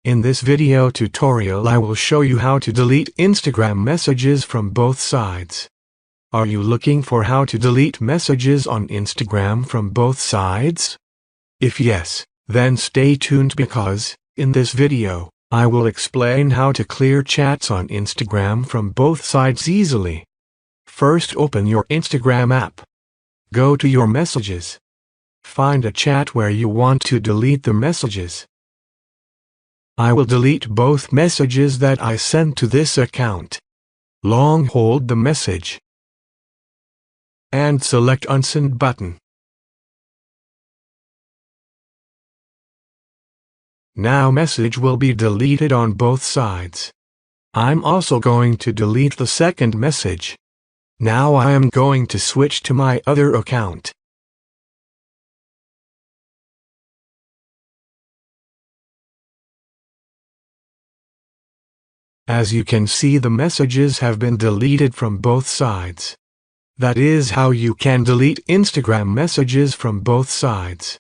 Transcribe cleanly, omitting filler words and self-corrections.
In this video tutorial I will show you how to delete Instagram messages from both sides. Are you looking for how to delete messages on Instagram from both sides? If yes, then stay tuned because, in this video, I will explain how to clear chats on Instagram from both sides easily. First, open your Instagram app. Go to your messages. Find a chat where you want to delete the messages. I will delete both messages that I sent to this account. Long hold the message and select Unsend button. Now message will be deleted on both sides. I'm also going to delete the second message. Now I am going to switch to my other account. As you can see, the messages have been deleted from both sides. That is how you can delete Instagram messages from both sides.